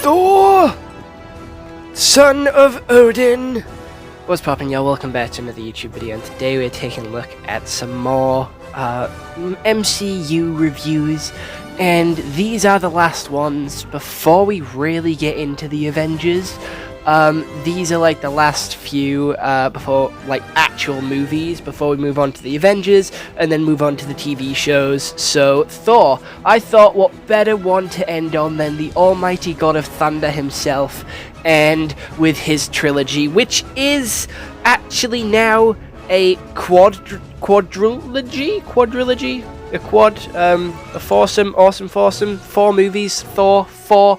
Thor, son of Odin. What's poppin', y'all? Welcome back to another YouTube video, and today we're taking a look at some more MCU reviews, and these are the last ones before we really get into the Avengers. These are like the last few before like actual movies, before we move on to the Avengers and then move on to the TV shows. So Thor, I thought what better one to end on than the almighty god of thunder himself, and with his trilogy, which is actually now a quadrilogy, a awesome foursome, 4 movies, Thor, 4.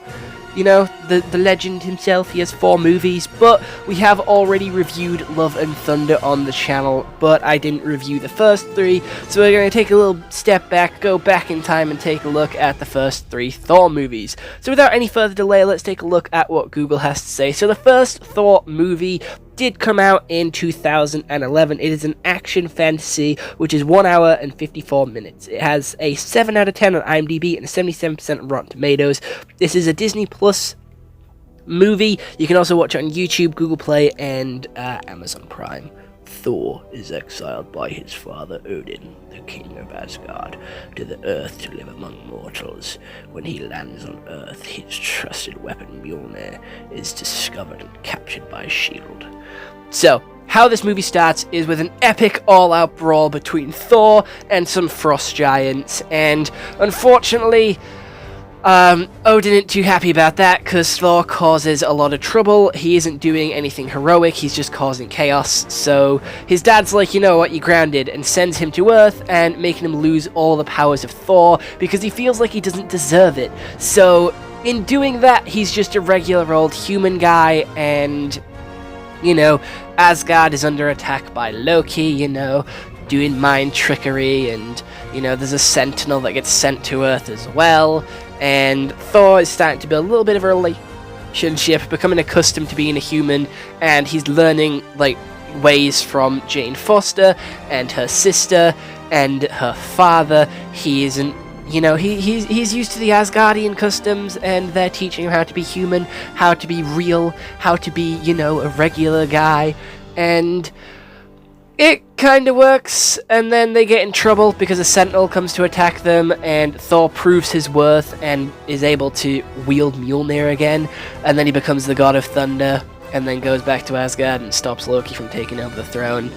You know, the legend himself, he has 4 movies, but we have already reviewed Love and Thunder on the channel, but I didn't review the first 3, so we're going to take a little step back, go back in time, and take a look at the first 3 Thor movies. So without any further delay, let's take a look at what Google has to say. So the first Thor movie did come out in 2011. It is an action fantasy, which is 1 hour and 54 minutes. It has a 7 out of 10 on IMDb and a 77% on Rotten Tomatoes. This is a Disney Plus movie. You can also watch it on YouTube, Google Play, and Amazon Prime. Thor is exiled by his father Odin, the king of Asgard, to the earth to live among mortals. When he lands on Earth, his trusted weapon Mjolnir is discovered and captured by S.H.I.E.L.D. So, how this movie starts is with an epic all-out brawl between Thor and some frost giants, and unfortunately, Odin isn't too happy about that, because Thor causes a lot of trouble. He isn't doing anything heroic, he's just causing chaos. So his dad's like, you know what, you're grounded, and sends him to Earth, and making him lose all the powers of Thor, because he feels like he doesn't deserve it. So in doing that, he's just a regular old human guy, and, you know, Asgard is under attack by Loki, you know, doing mind trickery, and, you know, there's a sentinel that gets sent to Earth as well. And Thor is starting to build a little bit of a relationship, becoming accustomed to being a human, and he's learning, like, ways from Jane Foster and her sister and her father. He isn't, you know, he's used to the Asgardian customs, and they're teaching him how to be human, how to be real, how to be, you know, a regular guy, and it kind of works, and then they get in trouble because a sentinel comes to attack them, and Thor proves his worth and is able to wield Mjolnir again, and then he becomes the god of thunder, and then goes back to Asgard and stops Loki from taking over the throne.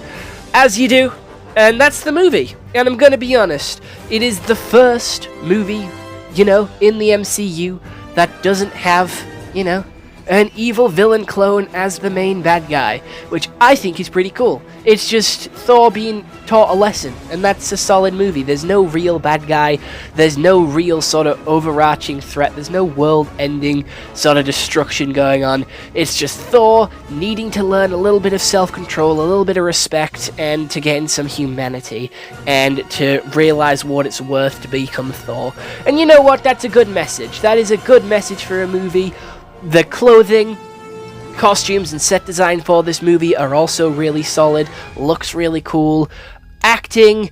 As you do, and that's the movie. And I'm gonna be honest, it is the first movie, you know, in the MCU that doesn't have, you know, an evil villain clone as the main bad guy, which I think is pretty cool. It's just Thor being taught a lesson, and that's a solid movie. There's no real bad guy, there's no real sort of overarching threat, there's no world-ending sort of destruction going on. It's just Thor needing to learn a little bit of self-control, a little bit of respect, and to gain some humanity, and to realize what it's worth to become Thor. And you know what? That's a good message. That is a good message for a movie. The clothing, costumes, and set design for this movie are also really solid. Looks really cool. Acting,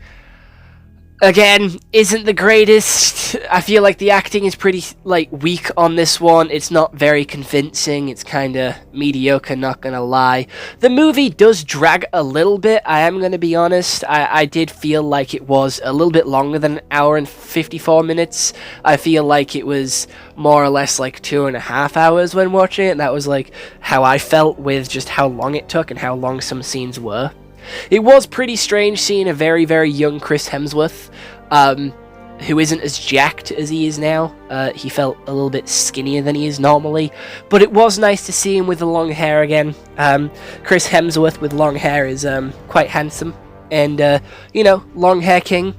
again, isn't the greatest. I feel like the acting is pretty, like, weak on this one. It's not very convincing. It's kind of mediocre, not gonna lie. The movie does drag a little bit, I am gonna be honest. I did feel like it was a little bit longer than an hour and 54 minutes. I feel like it was more or less like 2.5 hours when watching it, and that was like how I felt with just how long it took and how long some scenes were. It was pretty strange seeing a very, very young Chris Hemsworth, who isn't as jacked as he is now. He felt a little bit skinnier than he is normally, but it was nice to see him with the long hair again. Chris Hemsworth with long hair is quite handsome, and you know, long hair king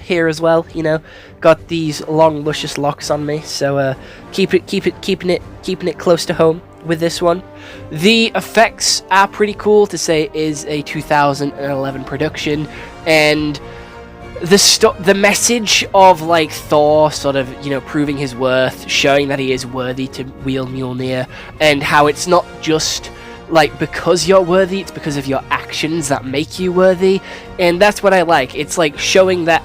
here as well. You know, got these long luscious locks on me, so keeping it close to home with this one. The effects are pretty cool, to say it is a 2011 production, and the message of, like, Thor sort of, you know, proving his worth, showing that he is worthy to wield Mjolnir, and how it's not just like because you're worthy, it's because of your actions that make you worthy, and that's what I like. It's like showing that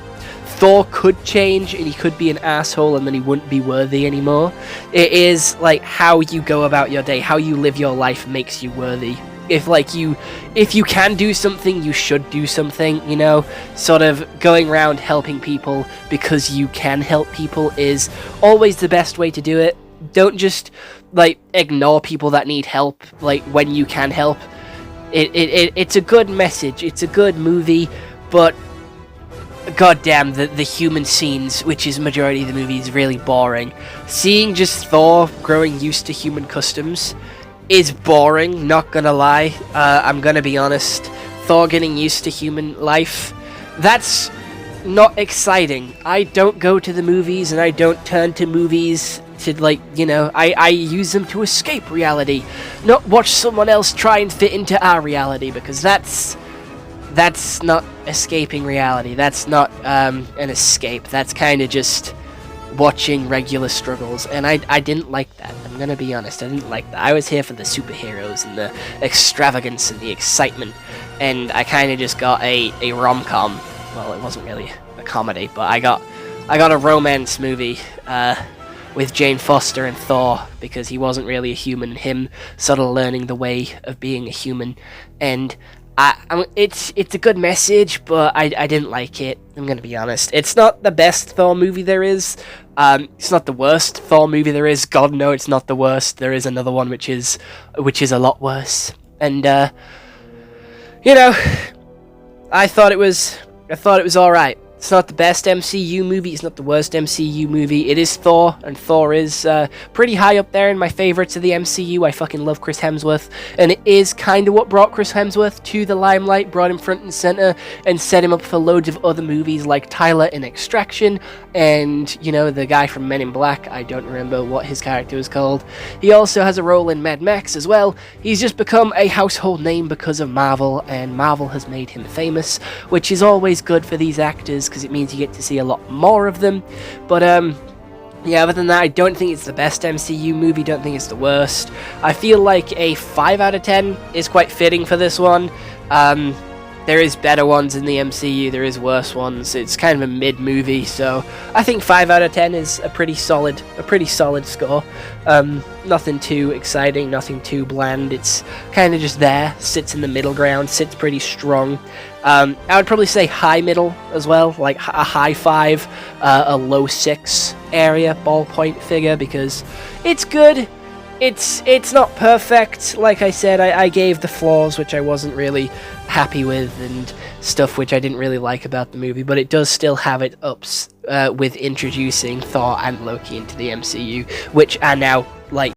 Thor could change and he could be an asshole and then he wouldn't be worthy anymore. It is like how you go about your day, how you live your life makes you worthy. If you can do something, you should do something, you know? Sort of going around helping people because you can help people is always the best way to do it. Don't just, like, ignore people that need help, like, when you can help. It's a good message, it's a good movie, but goddamn, the human scenes, which is majority of the movie, is really boring. Seeing just Thor growing used to human customs is boring, not gonna lie. I'm gonna be honest. Thor getting used to human life, that's not exciting. I don't go to the movies and I don't turn to movies to, like, you know, I use them to escape reality, not watch someone else try and fit into our reality, because that's not escaping reality. That's not an escape. That's kind of just watching regular struggles, and I didn't like that. I'm gonna be honest, I didn't like that. I was here for the superheroes and the extravagance and the excitement, and I kind of just got a rom-com. Well, it wasn't really a comedy, but I got a romance movie with Jane Foster and Thor, because he wasn't really a human, him sort of learning the way of being a human, and it's a good message, but I didn't like it. I'm gonna be honest. It's not the best Thor movie there is. It's not the worst Thor movie there is. God, no, it's not the worst. There is another one which is a lot worse. And you know, I thought it was all right. It's not the best MCU movie, it's not the worst MCU movie. It is Thor, and Thor is pretty high up there in my favorites of the MCU. I fucking love Chris Hemsworth, and it is kind of what brought Chris Hemsworth to the limelight, brought him front and center, and set him up for loads of other movies like Tyler in Extraction, and, you know, the guy from Men in Black, I don't remember what his character was called. He also has a role in Mad Max as well. He's just become a household name because of Marvel, and Marvel has made him famous, which is always good for these actors, because it means you get to see a lot more of them. But yeah, other than that, I don't think it's the best MCU movie, don't think it's the worst. I feel like a 5 out of 10 is quite fitting for this one. There is better ones in the MCU, there is worse ones. It's kind of a mid-movie, so I think 5 out of 10 is a pretty solid score. Nothing too exciting, nothing too bland. It's kind of just there, sits in the middle ground, sits pretty strong. I would probably say high middle as well, like a high 5, a low 6 area ballpoint figure, because it's good. It's not perfect. Like I said, I gave the flaws which I wasn't really happy with, and stuff which I didn't really like about the movie, but it does still have its ups with introducing Thor and Loki into the MCU, which are now, like,